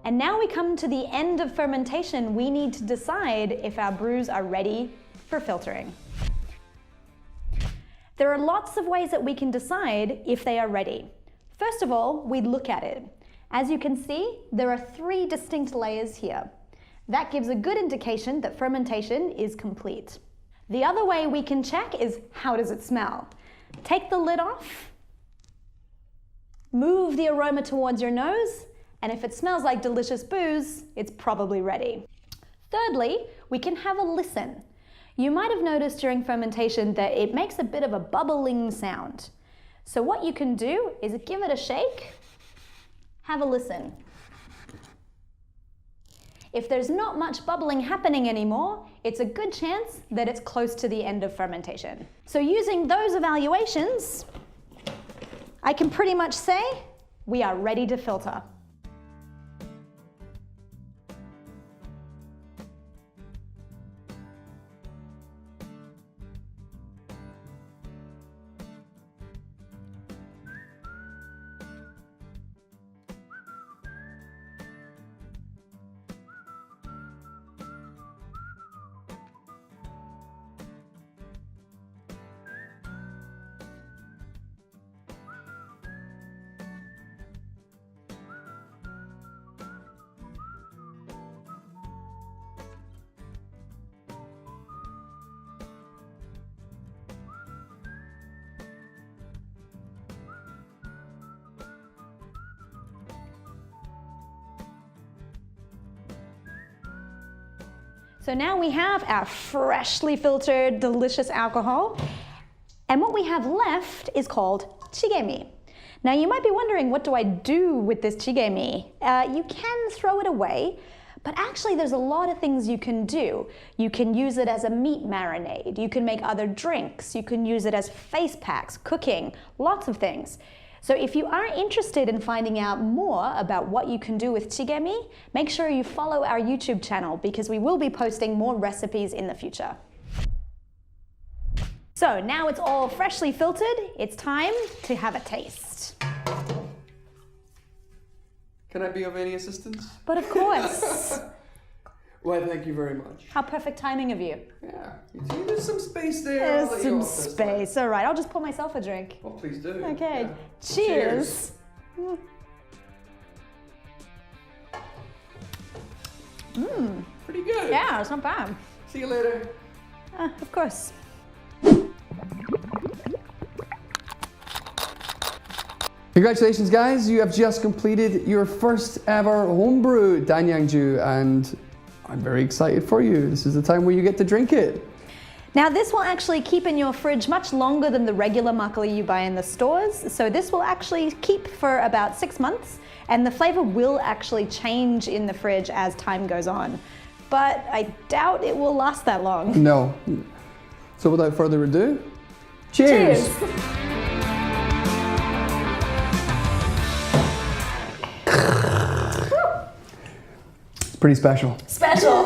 And now we come to the end of fermentation. We need to decide if our brews are ready for filtering. There are lots of ways that we can decide if they are ready. First of all, we look at it. As you can see, there are 3 distinct layers here. That gives a good indication that fermentation is complete. The other way we can check is how does it smell? Take the lid off, move the aroma towards your nose, and if it smells like delicious booze, it's probably ready. Thirdly, we can have a listen. You might have noticed during fermentation that it makes a bit of a bubbling sound. So what you can do is give it a shake, have a listen. If there's not much bubbling happening anymore, it's a good chance that it's close to the end of fermentation. So using those evaluations, I can pretty much say we are ready to filter. So now we have our freshly filtered, delicious alcohol. And what we have left is called chigemi. Now you might be wondering, what do I do with this chigemi? You can throw it away, but actually there's a lot of things you can do. You can use it as a meat marinade. You can make other drinks. You can use it as face packs, cooking, lots of things. So if you are interested in finding out more about what you can do with chigemi, make sure you follow our YouTube channel because we will be posting more recipes in the future. So now it's all freshly filtered, it's time to have a taste. Can I be of any assistance? But of course. Well, thank you very much. How perfect timing of you. Yeah, you see, there's some space there. There's some space. All right, I'll just pour myself a drink. Oh, please do. Okay, Yeah. cheers. Mmm. Pretty good. Yeah, it's not bad. See you later. Of course. Congratulations, guys. You have just completed your first ever homebrew Danyangju, and I'm very excited for you. This is the time where you get to drink it. Now this will actually keep in your fridge much longer than the regular makgeolli you buy in the stores. So this will actually keep for about 6 months, and the flavor will actually change in the fridge as time goes on. But I doubt it will last that long. No. So without further ado, cheers. It's pretty special. Special.